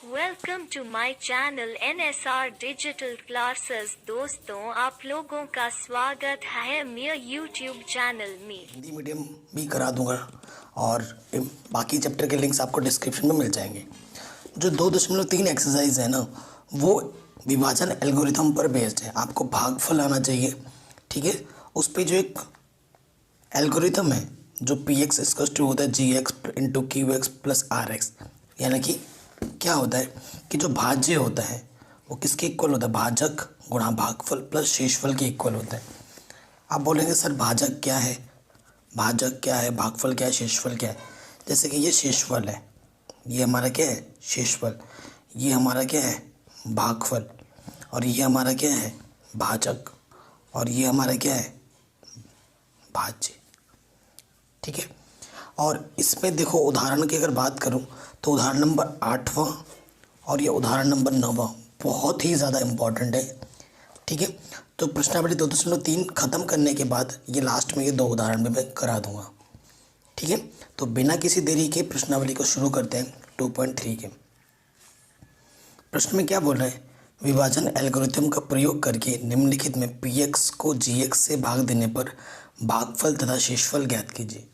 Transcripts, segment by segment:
Welcome to my channel NSR digital classes. दोस्तों, आप लोगों का स्वागत है मेरे यूट्यूब चैनल में। हिंदी मीडियम भी करा दूंगा और बाकी चैप्टर के लिंक्स आपको डिस्क्रिप्शन में मिल जाएंगे। जो 2.3 एक्सरसाइज है ना, वो विभाजन एल्गोरिथम पर बेस्ड है। आपको भागफल आना चाहिए, ठीक है। उस पर जो एक एल्गोरिथम है जो px इक्वल टू होता है gx into qx plus rx, यानी कि क्या होता है कि जो भाज्य होता है वो किसके इक्वल होता है, भाजक गुणा भागफल प्लस शेषफल के इक्वल होता है। आप बोलेंगे सर भाजक क्या है, भाजक क्या है, भागफल क्या है, शेषफल क्या है। जैसे कि ये शेषफल है, ये हमारा क्या है शेषफल, ये हमारा क्या है भागफल, और ये हमारा क्या है भाजक, और ये हमारा क्या है भाज्य, ठीक है। और इसमें देखो उदाहरण की अगर बात करूं तो उदाहरण नंबर 8वां और ये उदाहरण नंबर 9वां बहुत ही ज़्यादा इम्पॉर्टेंट है, ठीक है। तो प्रश्नावली 2.3 ख़त्म करने के बाद ये लास्ट में ये 2 उदाहरण भी मैं करा दूंगा, ठीक है। तो बिना किसी देरी के प्रश्नावली को शुरू करते हैं 2.3 के। प्रश्न में क्या बोल रहे हैं, विभाजन एल्गोरिथम का प्रयोग करके निम्नलिखित में px को gx से भाग देने पर भागफल तथा शेषफल ज्ञात कीजिए।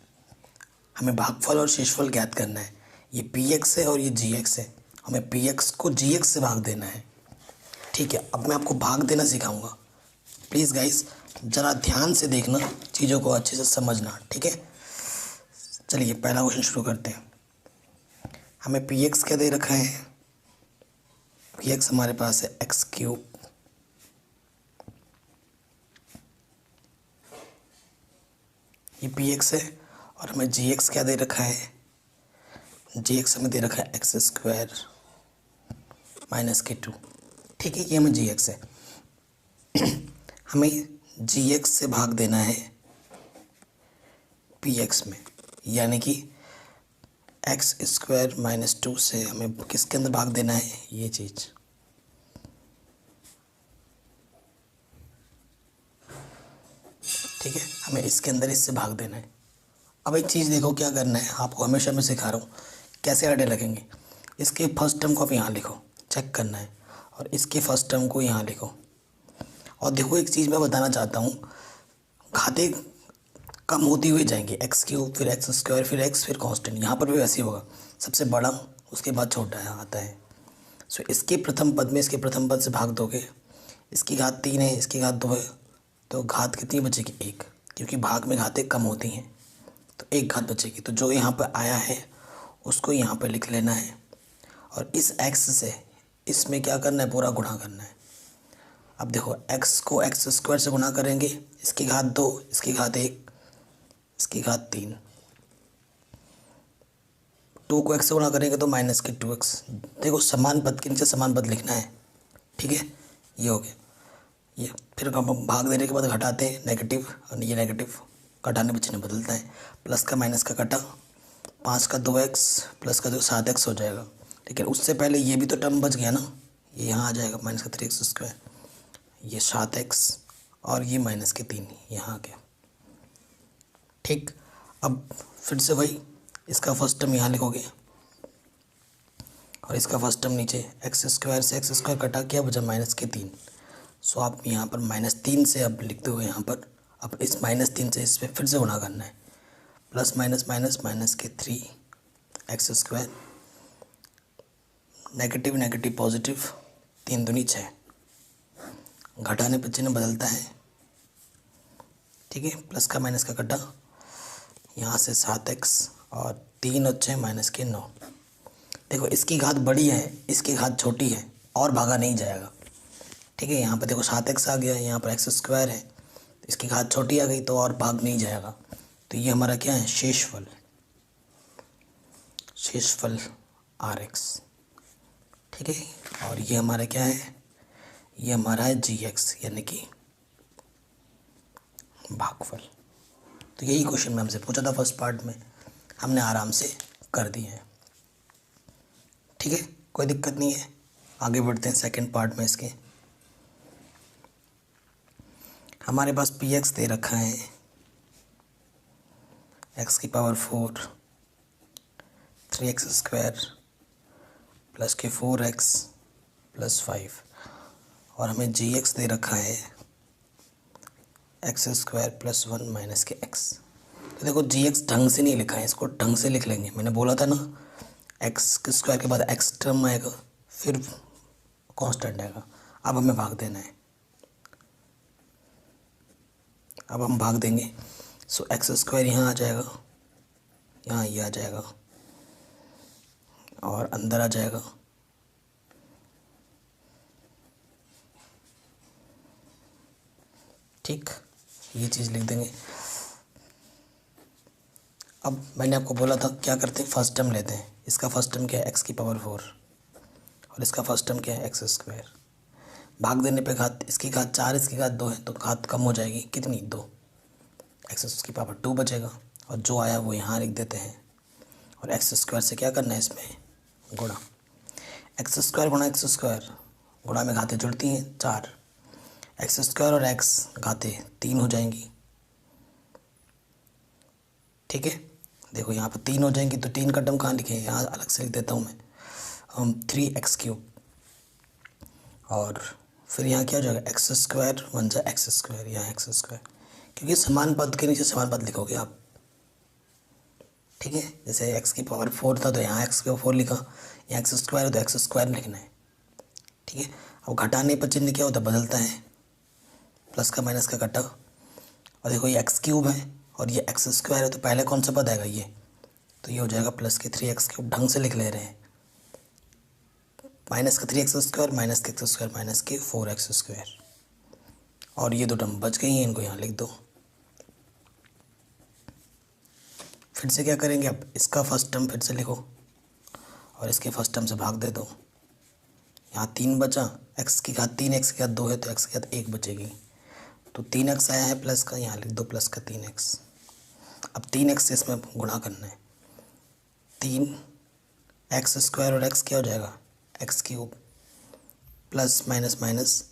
हमें भागफल और शेषफल ज्ञात करना है। ये px है और ये gx है, हमें px को gx से भाग देना है, ठीक है। अब मैं आपको भाग देना सिखाऊंगा, प्लीज़ गाइस ज़रा ध्यान से देखना, चीज़ों को अच्छे से समझना, ठीक है। चलिए पहला क्वेश्चन शुरू करते हैं। हमें px क्या दे रखा है, px हमारे पास है एक्स क्यूब, ये px है, और हमें gx क्या दे रखा है, gx हमें दे रखा है एक्स स्क्वायर माइनस के 2, ठीक है। ये हमें gx है, हमें gx से भाग देना है px में, यानी कि एक्स स्क्वायर माइनस 2 से हमें किसके अंदर भाग देना है, ये चीज़, ठीक है। हमें इसके अंदर इससे भाग देना है। अब एक चीज़ देखो क्या करना है, आपको हमेशा मैं सिखा रहा हूँ कैसे आइडिया लगेंगे। इसके फर्स्ट टर्म को आप यहाँ लिखो, चेक करना है, और इसके फर्स्ट टर्म को यहाँ लिखो। और देखो एक चीज़ मैं बताना चाहता हूँ, घाते कम होती हुई जाएंगी, एक्स क्यूब फिर एक्स स्क्वायर फिर एक्स फिर कांस्टेंट, यहाँ पर भी वैसे ही होगा, सबसे बड़ा उसके बाद छोटा है आता है। सो इसके प्रथम पद में इसके प्रथम पद से भाग दोगे, इसकी घात 3 है, इसकी घात 2 है, तो घात कितनी बचेगी 1, क्योंकि भाग में घातें कम होती हैं, तो 1 घात बचेगी। तो जो यहाँ पर आया है उसको यहाँ पर लिख लेना है, और इस एक्स से इसमें क्या करना है, पूरा गुणा करना है। अब देखो एक्स को एक्स स्क्वायर से गुणा करेंगे, इसकी घात 2, इसकी घात 1, इसकी घात 3, 2 को एक्स से गुणा करेंगे तो माइनस के 2x। देखो समान पद के नीचे समान पद लिखना है, ठीक है। ये हो गया, ये फिर हम भाग देने के बाद घटाते हैं नेगेटिव, और ये नेगेटिव घटाने पर चिन्ह बदलता है, प्लस का माइनस का कटा, 5 का 2x प्लस का 7x हो जाएगा। लेकिन उससे पहले ये भी तो टर्म बच गया ना, ये यहाँ आ जाएगा माइनस का 3x स्क्वायर, ये 7x और ये माइनस के 3 यहाँ आ गया, ठीक। अब फिर से वही, इसका फर्स्ट टर्म यहाँ लिखोगे और इसका फर्स्ट टर्म नीचे, एक्स स्क्वायर से एक्स स्क्वायर कटा क्या बचा माइनस के 3। सो आप यहाँ पर -3 से अब लिखते हो यहाँ पर, अब इस -3 से इस पर फिर से गुणा करना है, प्लस माइनस माइनस माइनस के 3 x square, negative negative positive, 3 दूनी 6, घटाने पर चिन्ह बदलता है, ठीक है। प्लस का माइनस का कटा, यहाँ से 7x और 3 और 6 माइनस के 9। देखो इसकी घात बड़ी है, इसकी घात छोटी है, और भागा नहीं जाएगा, ठीक है। यहाँ पर देखो 7x आ गया, यहाँ पर एक्स स्क्वायर है, तो इसकी घात छोटी आ गई तो और भाग नहीं जाएगा। तो ये हमारा क्या है, शेषफल, शेषफल rx, ठीक है। और ये हमारा क्या है, ये हमारा है gx, यानी कि भागफल। तो यही क्वेश्चन में हमसे पूछा था फर्स्ट पार्ट में, हमने आराम से कर दिए हैं, ठीक है, कोई दिक्कत नहीं है। आगे बढ़ते हैं सेकंड पार्ट में। इसके हमारे पास px दे रखा है x की पावर 4 3x स्क्वायर प्लस के 4x प्लस 5 और हमें gx दे रखा है एक्स स्क्वायर प्लस 1 माइनस के x। तो देखो gx ढंग से नहीं लिखा है, इसको ढंग से लिख लेंगे। मैंने बोला था ना एक्स के स्क्वायर के बाद x टर्म आएगा फिर कांस्टेंट आएगा। अब हमें भाग देना है, अब हम भाग देंगे। सो एक्स स्क्वायर यहाँ आ जाएगा, यहाँ ये आ जाएगा और अंदर आ जाएगा। ठीक, ये चीज़ लिख देंगे। अब मैंने आपको बोला था क्या करते हैं, फर्स्ट टर्म लेते हैं। इसका फर्स्ट टर्म क्या है, एक्स की पावर 4 और इसका फर्स्ट टर्म क्या है, एक्स स्क्वायर। भाग देने पे घात, इसकी घात 4 इसकी घात 2 है तो घात कम हो जाएगी, कितनी, 2। एक्स की पावर 2 बचेगा और जो आया वो यहाँ लिख देते हैं। और एक्स स्क्वायर से क्या करना है, इसमें गुणा। एक्स स्क्वायर गुणा एक्स स्क्वायर, गुणा में घातें जुड़ती हैं 4। एक्स स्क्वायर और एक्स घातें 3 हो जाएंगी। ठीक है, देखो यहाँ पर 3 हो जाएंगी तो 3 का टर्म कहाँ लिखे, यहाँ अलग से लिख देता हूँ मैं, 3x³ और फिर यहाँ क्या हो जाएगा, एक्स स्क्वायर बन जाए एक्स स्क्वायर, यहाँ एक्स स्क्वायर, क्योंकि समान पद के नीचे समान पद लिखोगे आप। ठीक है, जैसे एक्स की पावर 4 था तो यहाँ एक्स की पावर 4 लिखा, यहाँ एक्स स्क्वायर है तो एक्स स्क्वायर लिखना है। ठीक है, अब घटाने पर चिन्ह क्या होता है, बदलता है, प्लस का माइनस का घटा। और देखो ये x³ है और ये एक्स स्क्वायर है तो पहले कौन सा पद आएगा, ये, तो ये हो जाएगा प्लस के 3x³ ढंग से लिख ले रहे हैं। माइनस का 3x स्क्वायर माइनस के एक्स स्क्वायर माइनस के 4x स्क्वायर और ये दो टर्म बच गई हैं, इनको यहाँ लिख दो। फिर से क्या करेंगे, अब इसका फर्स्ट टर्म फिर से लिखो और इसके फर्स्ट टर्म से भाग दे दो। यहाँ 3 बचा, x की घात 3 x की घात 2 है तो x की घात 1 बचेगी, तो 3x आया है प्लस का, यहाँ लिख दो प्लस का 3x। अब 3x से इसमें गुणा करना है, 3x स्क्वायर और x क्या हो जाएगा, x³ plus minus minus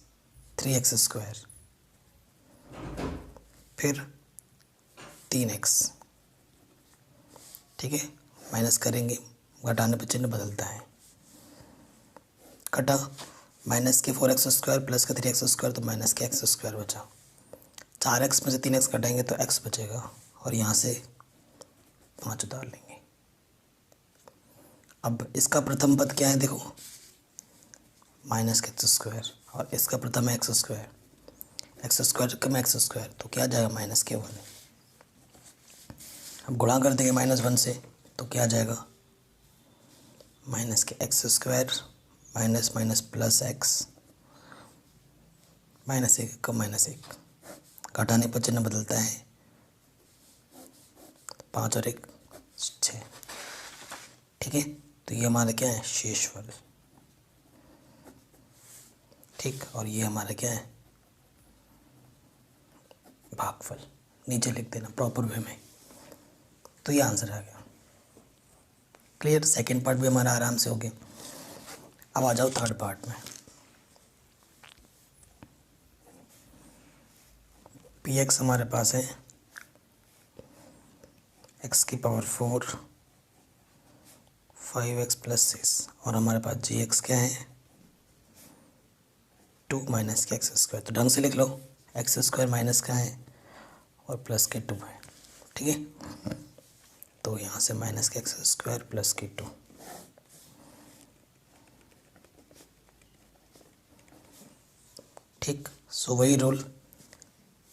3x square, फिर 3x। ठीक है, माइनस करेंगे, घटाने पर चिन्ह बदलता है, कटा, माइनस के 4x स्क्वायर प्लस का 3x स्क्वायर तो माइनस के x स्क्वायर बचा। 4x में से 3x घटाएंगे तो x बचेगा और यहाँ से 5 उतार लेंगे। अब इसका प्रथम पद क्या है, देखो माइनस के एक्स स्क्वायर और इसका प्रथम है एक्स स्क्वायर, एक्स स्क्वायर कम एक्स स्क्वायर तो क्या जाएगा, माइनस के 1। अब गुणा कर देंगे -1 से तो क्या जाएगा, माइनस के x square minus minus plus x, -1 कम -1, घटाने पर चिन्ह बदलता है, 5 और 1 6। ठीक है, तो ये हमारा क्या है, शेषफल। ठीक, और ये हमारा क्या है, भागफल। नीचे लिख देना प्रॉपर वे में, तो ये आंसर आ गया। क्लियर, सेकंड पार्ट भी हमारा आराम से हो गया। अब आ जाओ थर्ड पार्ट में। px हमारे पास है x की पावर 4 5x प्लस 6 और हमारे पास gx क्या है, 2 माइनस के एक्स स्क्वायर। तो ढंग से लिख लो, एक्स स्क्वायर माइनस का है और प्लस के 2 है। ठीक है, तो यहाँ से माइनस के एक्स स्क्वायर प्लस के 2। ठीक, सो वही रूल,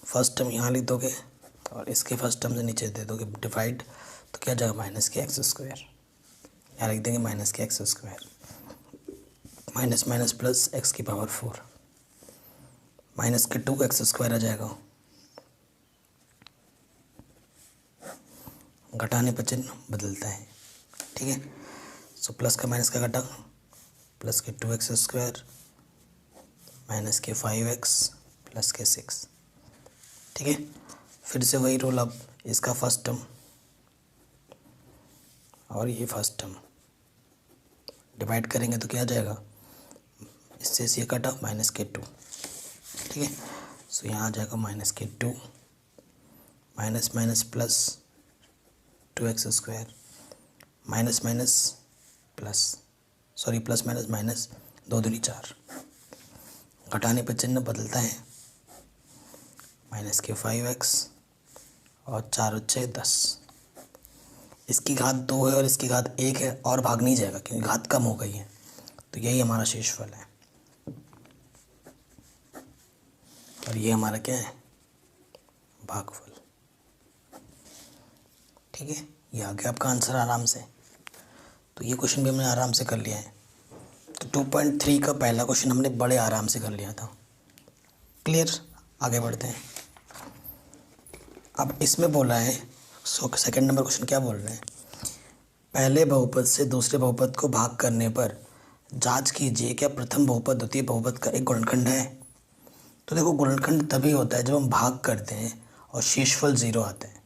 फर्स्ट टर्म यहाँ लिख दोगे और इसके फर्स्ट टर्म से नीचे दे दोगे डिवाइड, तो क्या जाएगा, माइनस के एक्स स्क्वायर, यहाँ लिख देंगे माइनस के x square, minus minus plus x की पावर 4, माइनस के 2 एक्स स्क्वायर आ जाएगा, घटाने पर चिन्ह बदलता है। ठीक है, सो प्लस का माइनस का घटा, प्लस के 2x स्क्वायर माइनस के 5x प्लस के 6। ठीक है, फिर से वही रोल, अब इसका फर्स्ट टर्म और ये फर्स्ट टर्म डिवाइड करेंगे तो क्या जाएगा, इससे ये कटा माइनस के 2। ठीक है, सो यहाँ आ जाएगा माइनस के 2 minus minus plus 2x square minus minus plus, sorry plus minus minus, 2 दूनी 4, घटाने पर चिन्ह बदलता है, माइनस के 5x और 4 और 6 10। इसकी घात 2 है और इसकी घात 1 है और भाग नहीं जाएगा क्योंकि घात कम हो गई है, तो यही हमारा शेषफल है। और ये हमारा क्या है, भागफल। ठीक है, ये आ गया आपका आंसर आराम से। तो ये क्वेश्चन भी हमने आराम से कर लिया है। तो 2.3 का पहला क्वेश्चन हमने बड़े आराम से कर लिया था। क्लियर, आगे बढ़ते हैं। अब इसमें बोला है, सेकंड नंबर क्वेश्चन क्या बोल रहे हैं, पहले बहुपद से दूसरे बहुपद को भाग करने पर जांच कीजिए क्या प्रथम बहुपद द्वितीय बहुपद का एक गुणनखंड है। तो देखो, गुणनखंड तभी होता है जब हम भाग करते हैं और शेषफल 0 आते हैं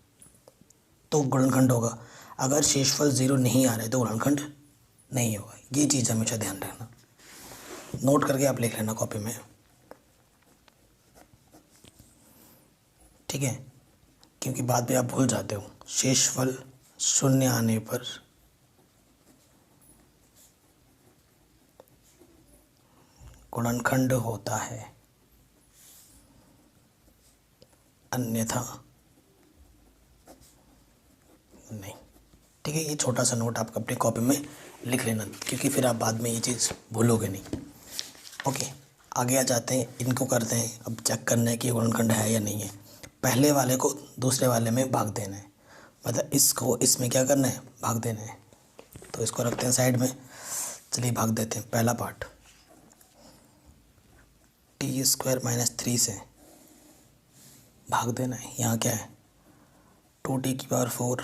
तो गुणनखंड होगा। अगर शेषफल 0 नहीं आ रहे तो गुणनखंड नहीं होगा। ये चीज़ हमेशा ध्यान रखना, नोट करके आप लिख लेना कॉपी में। ठीक है, क्योंकि बाद में आप भूल जाते हो। शेषफल 0 आने पर गुणनखंड होता है, अन्यथा नहीं। ठीक है, ये छोटा सा नोट आप अपनी कॉपी में लिख लेना, क्योंकि फिर आप बाद में ये चीज़ भूलोगे नहीं। ओके, आगे आ जाते हैं, इनको करते हैं। अब चेक करना है कि गुणनखंड है या नहीं है। पहले वाले को दूसरे वाले में भाग देना है, मतलब इसको इसमें क्या करना है, भाग देना है। तो इसको रखते हैं साइड में, चलिए भाग देते हैं। पहला पार्ट t² - 3 से भाग देना है। यहाँ क्या है, 2t⁴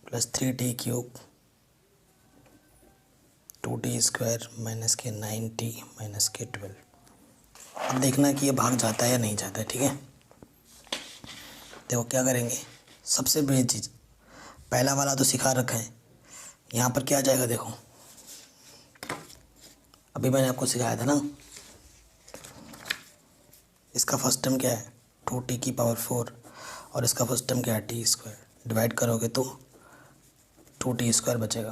+ 3t³ 2t² - के 9t - के 12। अब देखना कि ये भाग जाता है या नहीं जाता है। ठीक है, देखो क्या करेंगे। सबसे मेन चीज़, पहला वाला तो सिखा रखा है, यहाँ पर क्या आ जाएगा, देखो अभी मैंने आपको सिखाया था ना। इसका फर्स्ट टर्म क्या है, 2t⁴ और इसका फर्स्ट टर्म क्या है, t²। डिवाइड करोगे तो 2t² बचेगा,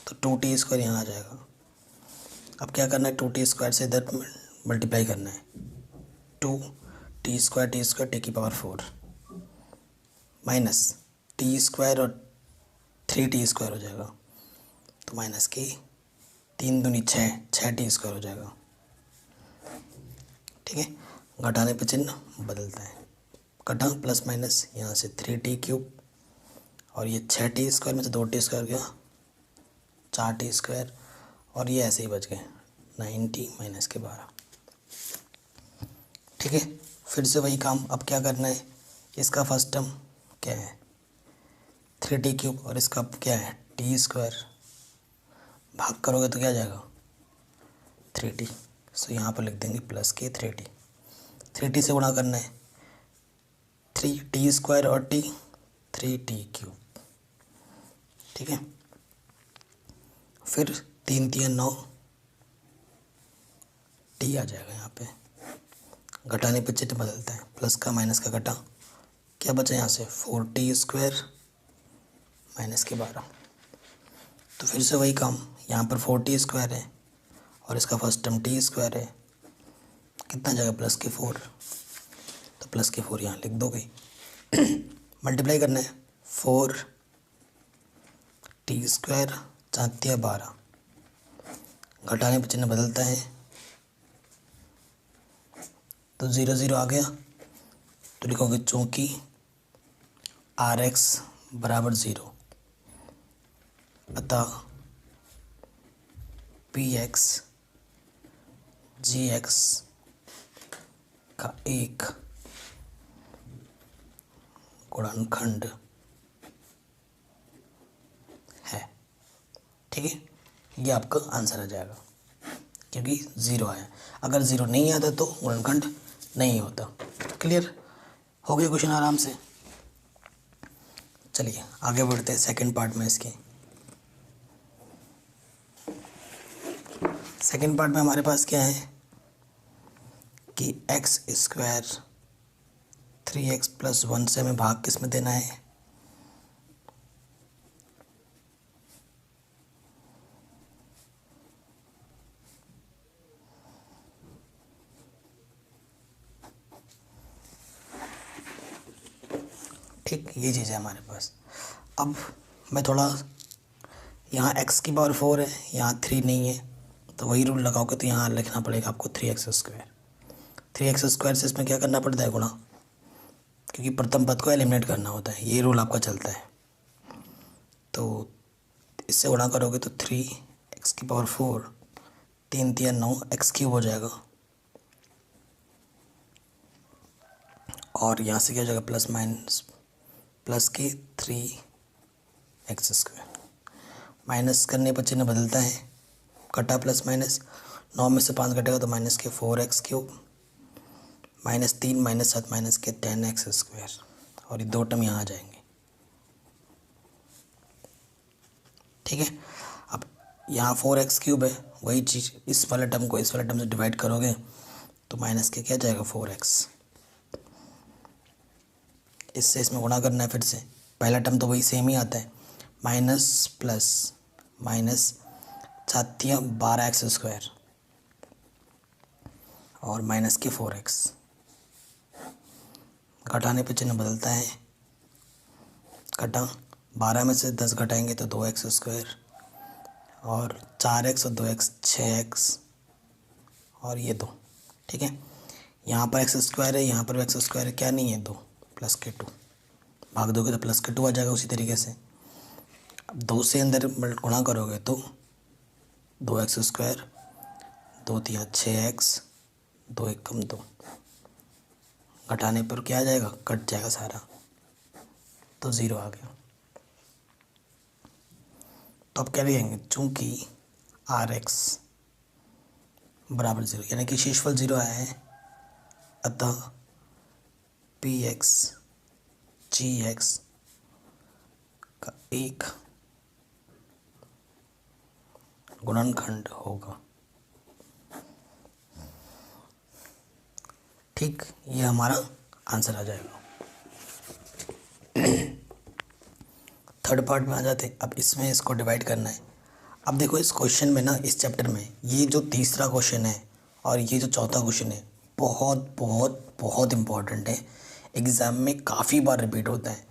तो 2t² यहाँ आ जाएगा। अब क्या करना है, 2t² से इधर मल्टीप्लाई करना है, 2t² t⁴ माइनस t² और 3t² हो जाएगा, तो माइनस की 3 दूनी 6, 6t² हो जाएगा। ठीक है, घटाने पे चिन्ह बदलता है, घटा प्लस माइनस, यहाँ से 3t³ और ये 6t² में से 2t² गया, 4t², और ये ऐसे ही बच गए 9t - के 12। ठीक है, फिर से वही काम। अब क्या करना है, इसका फर्स्ट टर्म क्या है, 3t³ और इसका क्या है, t²। भाग करोगे तो क्या आ जाएगा, 3t। सो यहाँ पर लिख देंगे प्लस के 3t। 3t से गुणा करना है, 3t² और t 3t³। ठीक है, फिर 3 × 9 t आ जाएगा यहाँ पे। घटाने पे चिन्ह बदलता है, प्लस का माइनस का घटा, क्या बचा यहाँ से, 4t² - के 12। तो फिर से वही काम, यहाँ पर 4t² है और इसका फर्स्ट टर्म t² है, कितना जाएगा, प्लस के 4। तो प्लस के 4 यहाँ लिख दो गई। मल्टीप्लाई करना है, 4t² 4 × 12। घटाने पर चिन्ह बदलता है, तो 0 0 आ गया, तो लिखोगे चूँकि rx = 0 अतः px gx का एक गुणनखंड है। ठीक है, ये आपका आंसर आ जाएगा, क्योंकि 0 आया। अगर 0 नहीं आता तो गुणनखंड नहीं होता। क्लियर हो गया क्वेश्चन आराम से। चलिए आगे बढ़ते हैं सेकंड पार्ट में। इसके सेकंड पार्ट में हमारे पास क्या है कि x² 3x + 1 से हमें भाग किस में देना है, ठीक, ये चीज़ है हमारे पास। अब मैं थोड़ा, यहाँ x की पावर 4 है, यहाँ 3 नहीं है, तो वही रूल लगाओगे तो यहाँ लिखना पड़ेगा आपको 3x²। 3x² से इसमें क्या करना पड़ता है, गुणा, क्योंकि प्रथम पद को एलिमिनेट करना होता है, ये रूल आपका चलता है। तो इससे गुणा करोगे तो 3x की पावर 4, 3 3 9 x³ हो जाएगा, और यहाँ से क्या हो जाएगा, प्लस माइनस प्लस के 3x²। माइनस करने पर चिन्ह बदलता है, कटा प्लस माइनस, 9 में से 5 घटेगा तो माइनस के 4x³, -3 -7 माइनस के 10x², और ये 2 टर्म यहाँ आ जाएंगे। ठीक है, अब यहाँ 4x³ है, वही चीज़ इस वाले टर्म को इस वाले टर्म से डिवाइड करोगे तो माइनस के क्या जाएगा, 4x। इससे इसमें गुणा करना है फिर से, पहला टर्म तो वही सेम ही आता है, माइनस प्लस माइनस 12x² और माइनस के 4x। घटाने पे चिन्ह बदलता है, घटा 12 में से 10 घटाएंगे तो 2x², और 4x और 2x 6x, और ये 2। ठीक है, यहाँ पर x² है, यहाँ पर भी x² है, क्या नहीं है, 2 प्लस के 2, भाग दोगे तो प्लस के 2 आ जाएगा। उसी तरीके से अब 2 से अंदर गुणा करोगे तो 2x², 2 3 6x, 2 1 कम 2, घटाने पर क्या आ जाएगा, कट जाएगा सारा, तो 0 आ गया। तो अब क्या लिखेंगे, चूँकि Rx बराबर 0, यानी कि शेषफल 0 आया है, अतः Px Gx का एक गुणनखंड होगा। ठीक, ये हमारा आंसर आ जाएगा। थर्ड पार्ट में आ जाते हैं। अब इसमें इसको डिवाइड करना है। अब देखो इस क्वेश्चन में ना, इस चैप्टर में ये जो तीसरा क्वेश्चन है और ये जो चौथा क्वेश्चन है, बहुत बहुत बहुत इम्पॉर्टेंट है। एग्ज़ाम में काफ़ी बार रिपीट होता है।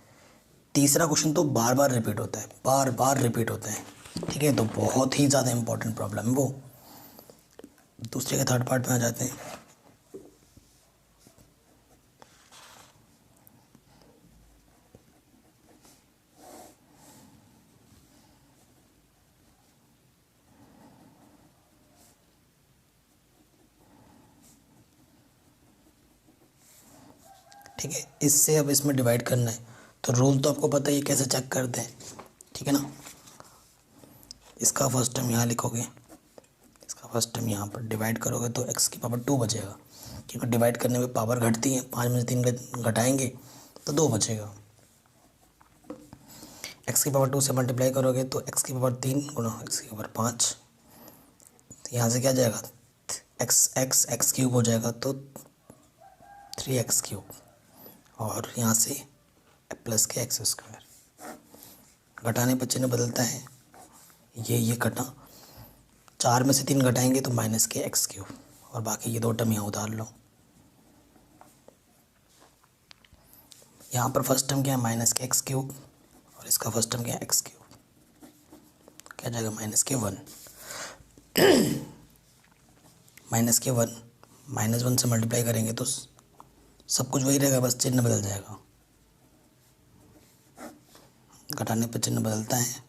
तीसरा क्वेश्चन तो बार बार रिपीट होता है, बार बार रिपीट होता है। ठीक है, तो बहुत ही ज़्यादा इम्पोर्टेंट प्रॉब्लम है वो। दूसरे के थर्ड पार्ट में आ जाते हैं। ठीक है, इससे अब इसमें डिवाइड करना है, तो रूल तो आपको पता ही है कैसे चेक करते हैं। ठीक है ना, इसका फर्स्ट टर्म यहाँ लिखोगे, इसका फर्स्ट टर्म यहाँ पर डिवाइड करोगे तो x की पावर 2 बचेगा, क्योंकि डिवाइड करने में पावर घटती है। 5 में से 3 घटाएंगे तो 2 बचेगा। x की पावर 2 से मल्टीप्लाई करोगे तो x की पावर 3 गुना x की पावर 5, यहाँ से क्या जाएगा, x क्यूब हो जाएगा, तो 3x³, और यहाँ से प्लस के x²। घटाने पर चिन्ह बदलता है, ये घटा, 4 में से 3 घटाएंगे तो माइनस के x³, और बाकी ये 2 टर्म यहाँ उतार लो। यहाँ पर फर्स्ट टर्म क्या है, माइनस के x³, और इसका फर्स्ट टर्म क्या है, x³, क्या जाएगा, माइनस के 1। माइनस के 1 -1 से मल्टीप्लाई करेंगे तो सब कुछ वही रहेगा, बस चिन्ह बदल जाएगा। घटाने पर चिन्ह बदलता है,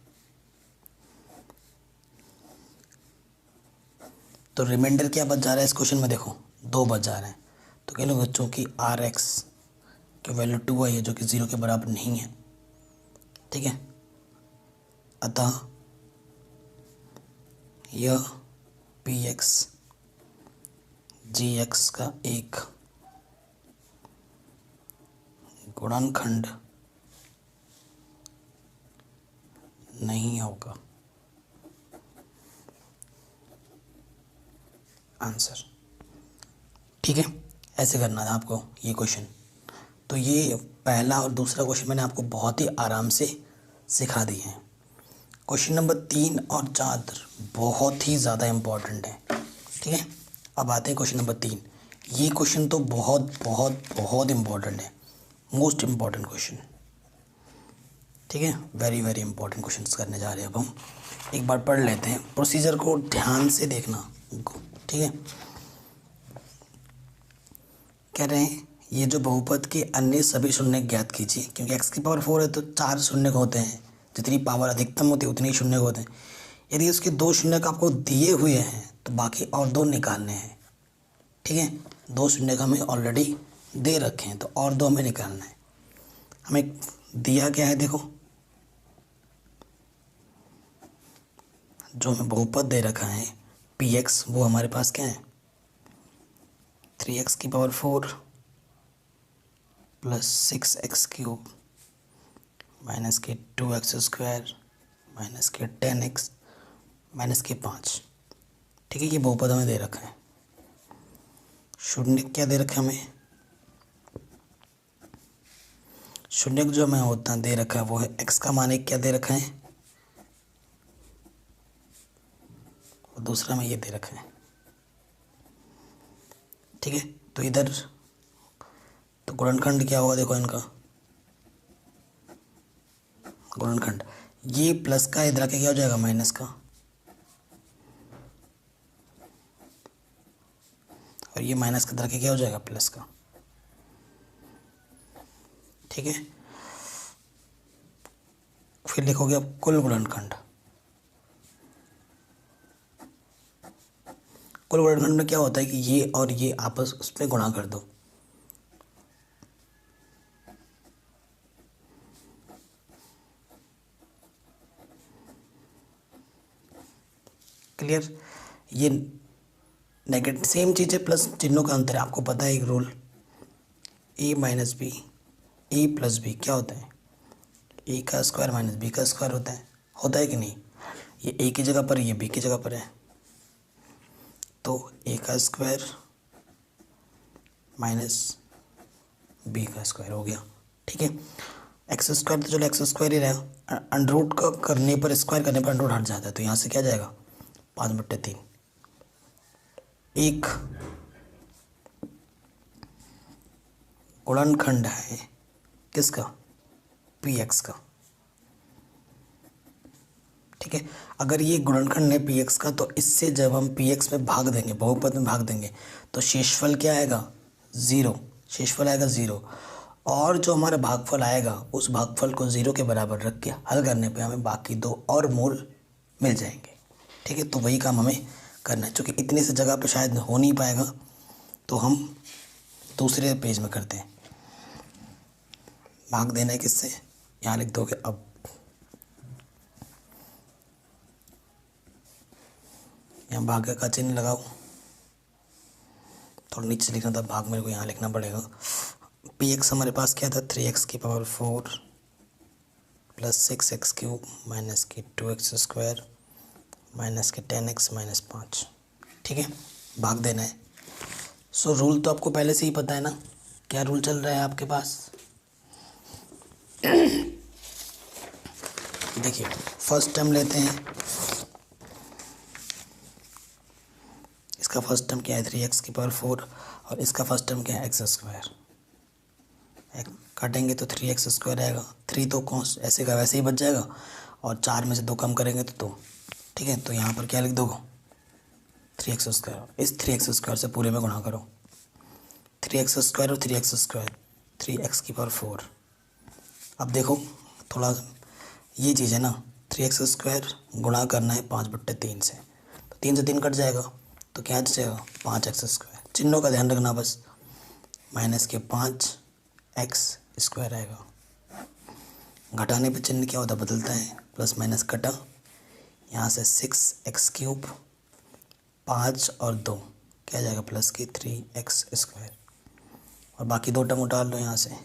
तो रिमाइंडर क्या बच जा रहा है इस क्वेश्चन में, देखो 2 बच जा रहे हैं। तो कह लो बच्चों की Rx की वैल्यू 2 है, जो कि 0 के बराबर नहीं है। ठीक है, अतः यह Px Gx का एक गुणनखंड नहीं होगा। आंसर। ठीक है, ऐसे करना था आपको ये क्वेश्चन। तो ये पहला और दूसरा क्वेश्चन मैंने आपको बहुत ही आराम से सिखा दिए हैं। क्वेश्चन नंबर 3 और 4 बहुत ही ज़्यादा इम्पोर्टेंट है। ठीक है, अब आते हैं क्वेश्चन नंबर 3। ये क्वेश्चन तो बहुत बहुत बहुत इम्पोर्टेंट है, मोस्ट इम्पॉर्टेंट क्वेश्चन। ठीक है, वेरी वेरी इंपॉर्टेंट क्वेश्चंस करने जा रहे हैं अब हम। एक बार पढ़ लेते हैं, प्रोसीजर को ध्यान से देखना, ठीक है। कह रहे हैं ये जो बहुपद के अन्य सभी शून्य ज्ञात कीजिए, क्योंकि x की पावर 4 है तो 4 शून्य होते हैं, जितनी पावर अधिकतम होती है उतनी शून्य होते हैं। यदि उसके 2 शून्य का आपको दिए हुए हैं तो बाकी और 2 निकालने हैं, ठीक है। 2 शून्य का हमें ऑलरेडी दे रखे हैं तो और 2 हमें निकालना है। हमें दिया क्या है, देखो जो हमें बहुपद दे रखा है px, वो हमारे पास क्या है 3x की power 4 plus 6x cube minus के 2x स्क्वायर माइनस के 10x माइनस के 5, ठीक है। ये बहुपद हमें दे रखा है। शून्य क्या दे रखा है हमें, शून्य जो हमें होता दे रखा है वो है x का मान एक क्या दे रखा है, और दूसरा में ये दे रखा है, ठीक है। तो इधर तो गुणनखंड क्या होगा, देखो इनका गुणनखंड, ये प्लस का इधर आके क्या हो जाएगा माइनस का, और ये माइनस का इधर आके क्या हो जाएगा प्लस का, ठीक है। फिर लिखोगे अब कुल गुणनखंड। कुल गुणनखंड में क्या होता है कि ये और ये आपस उसमें गुणा कर दो, क्लियर। ये नेगेटिव सेम चीज़ है, प्लस चिन्हों का अंतर है। आपको पता है एक रूल, ए माइनस बी, ए प्लस बी क्या होता है, ए का स्क्वायर माइनस बी का स्क्वायर होता है कि नहीं। ये ए की जगह पर, ये बी की जगह पर है, तो ए का स्क्वायर माइनस बी का स्क्वायर हो गया, ठीक है। एक्स स्क्वायर तो चलो एक्स स्क्वायर ही रहेगा, अंडर रूट का करने पर, स्क्वायर करने पर अंडर रूट हट जाता है, तो यहाँ से क्या जाएगा 5/3। एक गुणनखंड है किसका, px का, ठीक है। अगर ये गुणनखंड है px का, तो इससे जब हम px में भाग देंगे, बहुपद में भाग देंगे, तो शेषफल क्या आएगा 0, शेषफल आएगा 0, और जो हमारा भागफल आएगा उस भागफल को 0 के बराबर रख के हल करने पे हमें बाकी 2 और मूल मिल जाएंगे, ठीक है। तो वही काम हमें करना है, क्योंकि इतने से जगह पे शायद हो नहीं पाएगा, तो हम दूसरे पेज में करते हैं। भाग देना है किससे, यहाँ लिख दोगे, अब यहाँ भाग का चिन्ह लगाओ, थोड़ा नीचे लिखना था भाग, मेरे को यहाँ लिखना पड़ेगा। px हमारे पास क्या था 3x की power 4 plus 6x cube minus की 2x स्क्वायर माइनस के 10x माइनस 5, ठीक है। भाग देना है। सो रूल तो आपको पहले से ही पता है ना, क्या रूल चल रहा है आपके पास, देखिए फर्स्ट टर्म लेते हैं, इसका फर्स्ट टर्म क्या है 3x की पावर 4, और इसका फर्स्ट टर्म क्या है x स्क्वायर। काटेंगे तो 3x स्क्वायर आएगा, 3 तो कौन ऐसे का वैसे ही बच जाएगा, और 4 में से 2 कम करेंगे तो 2, ठीक है। तो यहाँ पर क्या लिख दोगे 3x स्क्वायर, इस 3x स्क्वायर से पूरे में गुणा करो, 3x स्क्वायर और 3x स्क्वायर 3x की पावर 4। अब देखो थोड़ा ये चीज़ है ना, 3x स्क्वायर गुणा करना है 5/3 से, तो 3 से 3 कट जाएगा, तो क्या बचेगा 5x स्क्वायर। चिन्हों का ध्यान रखना बस, माइनस के 5x स्क्वायर आएगा। घटाने पे चिन्ह क्या होता है, बदलता है, प्लस माइनस कटा, यहाँ से 6x क्यूब 5 और 2 क्या जाएगा प्लस की 3x स्क्वायर, और बाकी 2 टर्म उतार लो यहाँ से,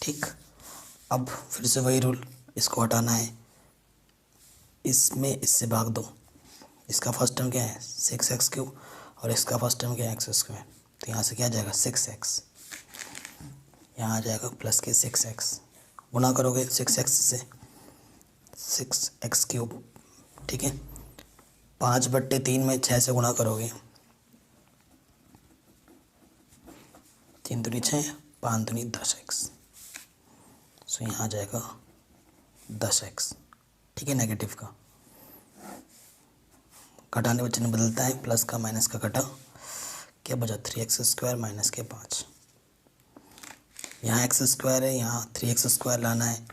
ठीक। अब फिर से वही रूल, इसको हटाना है, इसमें इससे भाग दो, इसका फर्स्ट टर्म क्या है 6x क्यूब और इसका फर्स्ट टर्म क्या है x स्क्वायर, तो यहाँ से क्या आ जाएगा 6x, यहाँ आ जाएगा प्लस के 6x, गुना करोगे 6x से 6x क्यूब, ठीक है। 5/3 में 6 से गुणा करोगे, 3 दूनी 6, 5 दूनी 10x, सो यहाँ आ जाएगा 10x, ठीक है, नेगेटिव का। घटाने पर चिन्ह बदलता है, प्लस का माइनस का घटा, क्या बचा 3x² माइनस के 5। यहाँ x² है, यहाँ 3x² लाना है,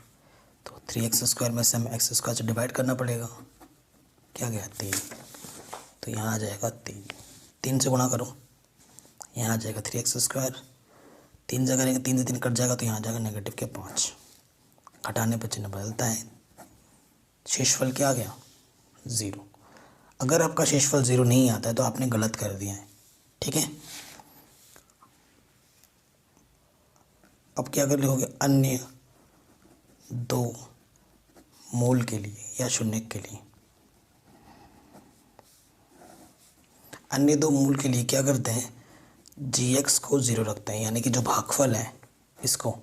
तो 3x² में से हमें x² से डिवाइड करना पड़ेगा, क्या गया 3, तो यहाँ आ जाएगा 3 से गुणा करो, यहाँ आ जाएगा 3x², 3 जगह रहेंगे, 3 से 3 कट जाएगा, तो यहाँ आ जाएगा नेगेटिव के 5। घटाने पर चिन्ह बदलता है, शेषफल क्या आ गया 0। अगर आपका शेषफल 0 नहीं आता है तो आपने गलत कर दिया है, ठीक है। अब क्या कर लिखोगे, अन्य 2 मूल के लिए या शून्य के लिए। अन्य 2 मूल के लिए क्या करते हैं, gx को 0 रखते हैं, यानी कि जो भागफल है इसको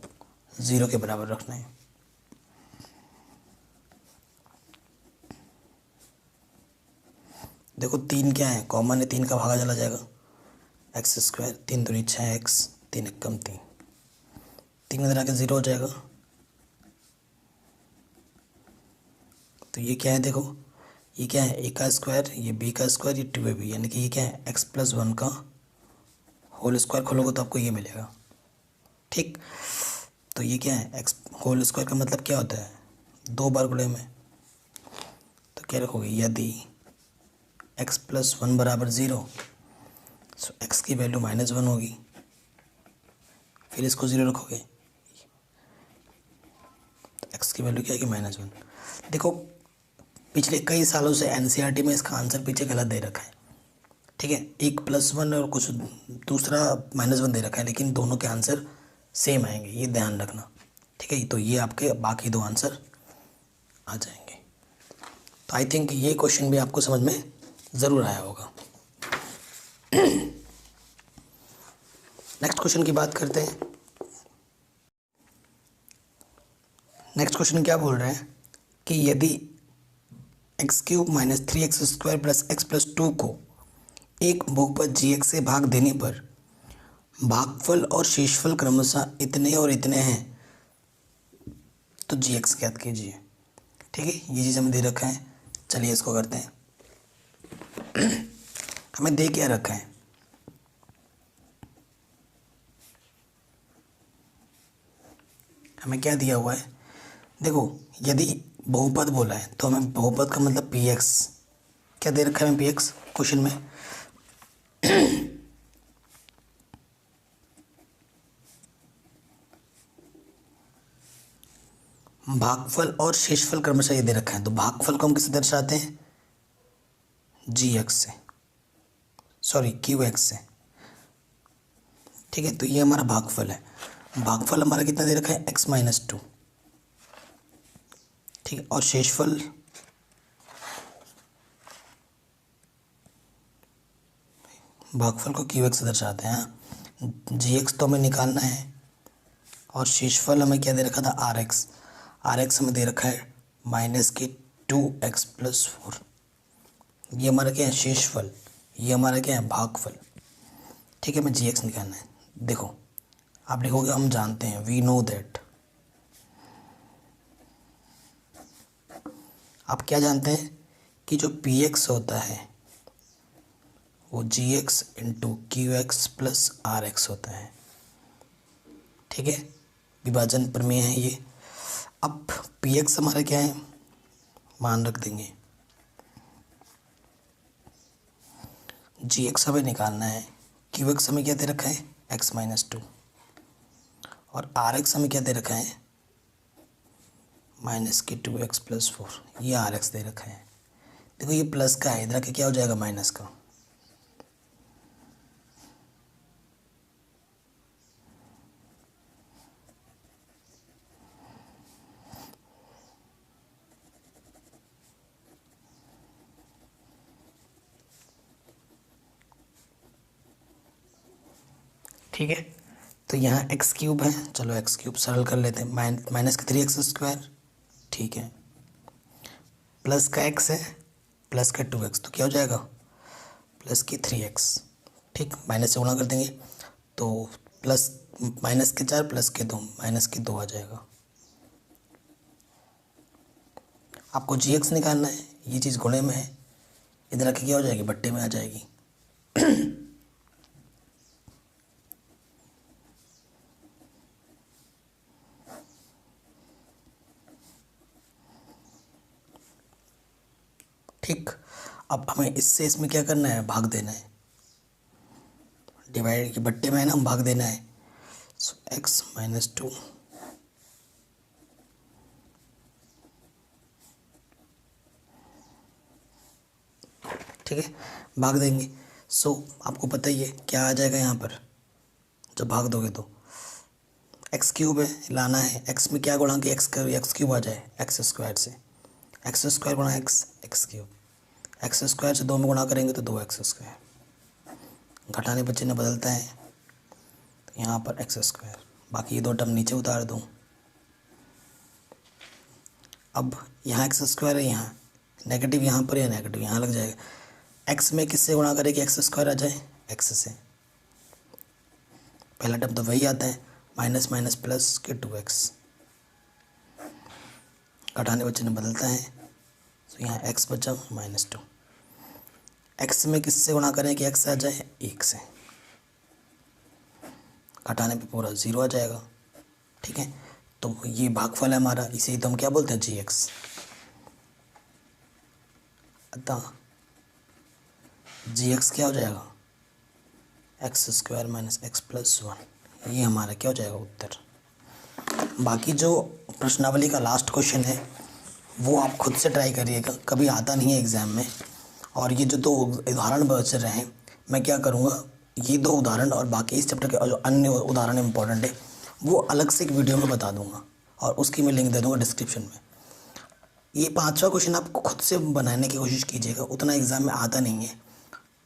0 के बराबर रखना है। देखो 3 क्या है, कॉमन है, 3 का भागा चला जाएगा, x², 3 दूनी 6x, 3 कम 3, 3 इधर आके 0 हो जाएगा। तो ये क्या है, देखो ये क्या है, a², ये b², ये 2ab, यानी कि ये क्या है x+1 का होल स्क्वायर खोलोगे तो आपको ये मिलेगा, ठीक। तो ये क्या है, x होल स्क्वायर का मतलब क्या होता है, 2 बार गुणे में। तो क्या रखोगे, यदि x+1 बराबर 0, सो x की वैल्यू -1 होगी, फिर इसको 0 रखोगे तो x की वैल्यू क्या है कि -1। देखो पिछले कई सालों से एनसीईआरटी में इसका आंसर पीछे गलत दे रखा है, ठीक है, एक +1 और कुछ दूसरा -1 दे रखा है, लेकिन दोनों के आंसर सेम आएंगे, ये ध्यान रखना, ठीक है। तो ये आपके बाकी 2 आंसर आ जाएंगे। तो आई थिंक ये क्वेश्चन भी आपको समझ में ज़रूर आया होगा। नेक्स्ट क्वेश्चन की बात करते हैं। नेक्स्ट क्वेश्चन क्या बोल रहे हैं कि यदि x³ - 3x² + x+2 को एक बहुपद gx से भाग देने पर भागफल और शेषफल क्रमशः इतने और इतने हैं, तो gx ज्ञात कीजिए, ठीक है। ये चीज़ हमें दे रखा है, चलिए इसको करते हैं। हमें दे क्या रखा है, हमें क्या दिया हुआ है, देखो यदि बहुपद बोला है तो हमें बहुपद का मतलब px, क्या दे रखा है हमें px क्वेश्चन में, भागफल और शेषफल क्रमशः ये दे रखा है। तो भागफल को हम किससे दर्शाते हैं, gx से, सॉरी qx से, ठीक है। तो ये हमारा भागफल है, भागफल हमारा कितना दे रखा है x-2, ठीक है। और शेषफल भागफल को qx से दर्शाते हैं, gx तो हमें निकालना है, और शेषफल हमें क्या दे रखा था rx, rx हमें दे रखा है -2x+4। ये हमारा क्या है शेषफल, ये हमारा क्या है भागफल, ठीक है। हमें gx निकालना है। देखो आप लिखोगे हम जानते हैं, वी नो दैट, आप क्या जानते हैं कि जो px होता है वो gx × qx + rx होता है, ठीक है। विभाजन प्रमेय है ये। अब px हमारा क्या है, मान रख देंगे, gx हमें निकालना है, qx हमें क्या दे रखा है x-2, और rx हमें क्या दे रखा है -2x+4, ये rx दे रखा है। देखो ये प्लस का है, इधर के क्या हो जाएगा माइनस का, ठीक है। तो यहाँ x³ है, चलो x³ सरल कर लेते हैं, माइनस का 3x², ठीक है, प्लस का x है, प्लस का 2x, तो क्या हो जाएगा प्लस की 3x, ठीक, माइनस से गुणा कर देंगे तो प्लस -4 + 2 -2 आ जाएगा, आपको जी एक्स निकालना है, ये चीज़ गुणे में है, इधर आके क्या हो जाएगी, बट्टे में आ जाएगी। ठीक, अब हमें इससे इसमें क्या करना है, भाग देना है। डिवाइड के बट्टे में है ना, हम भाग देना है। सो एक्स माइनस 2 ठीक है, भाग देंगे। सो आपको पता ही है क्या आ जाएगा यहाँ पर, जब भाग दोगे तो एक्स क्यूब है, लाना है। एक्स में क्या गुणा कि एक्स क्यूब आ जाए एक्स स्क्वायर से, एक्स स्क्वायर गुणा x, x cube. X square से 2 में गुणा करेंगे तो 2x स्क्वायर, घटाने पर चिन्ह बदलता है तो यहाँ पर एक्स स्क्वायर, बाकी ये 2 टर्म नीचे उतार दूँ। अब यहाँ एक्स स्क्वायर है, यहाँ नेगेटिव, यहाँ पर या नेगेटिव यहाँ लग जाएगा। एक्स में किससे गुणा करें कि एक्स स्क्वायर आ जाए, एक्स से। पहला टर्म तो वही आता है, माइनस माइनस प्लस के 2x, घटाने पर चिन्ह बदलता है तो यहाँ x बचा -2। x में किससे गुणा करें कि x आ जाए 1 से, घटाने पे पूरा 0 आ जाएगा। ठीक है, तो ये भागफल है हमारा, इसे तो हम क्या बोलते हैं, gx। अतः gx क्या हो जाएगा, x square minus x plus 1, ये हमारा क्या हो जाएगा उत्तर। बाकी जो प्रश्नावली का लास्ट क्वेश्चन है वो आप खुद से ट्राई करिएगा, कभी आता नहीं है एग्ज़ाम में। और ये जो 2 उदाहरण बच रहे हैं, मैं क्या करूँगा, ये 2 उदाहरण और बाकी इस चैप्टर के जो अन्य उदाहरण इंपॉर्टेंट है वो अलग से एक वीडियो में बता दूँगा, और उसकी मैं लिंक दे दूँगा डिस्क्रिप्शन में। ये 5वां क्वेश्चन आप खुद से बनाने की कोशिश कीजिएगा, उतना एग्ज़ाम में आता नहीं है।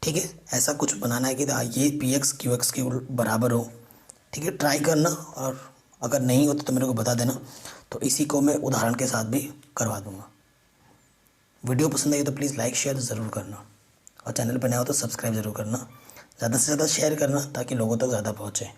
ठीक है, ऐसा कुछ बनाना है कि ये पी एक्स क्यू एक्स के बराबर हो। ठीक है, ट्राई करना, और अगर नहीं होता तो मेरे को बता देना, तो इसी को मैं उदाहरण के साथ भी करवा दूंगा। वीडियो पसंद आई तो प्लीज़ लाइक शेयर ज़रूर करना, और चैनल पर नया हो तो सब्सक्राइब ज़रूर करना, ज़्यादा से ज़्यादा शेयर करना ताकि लोगों तक ज़्यादा पहुँचे।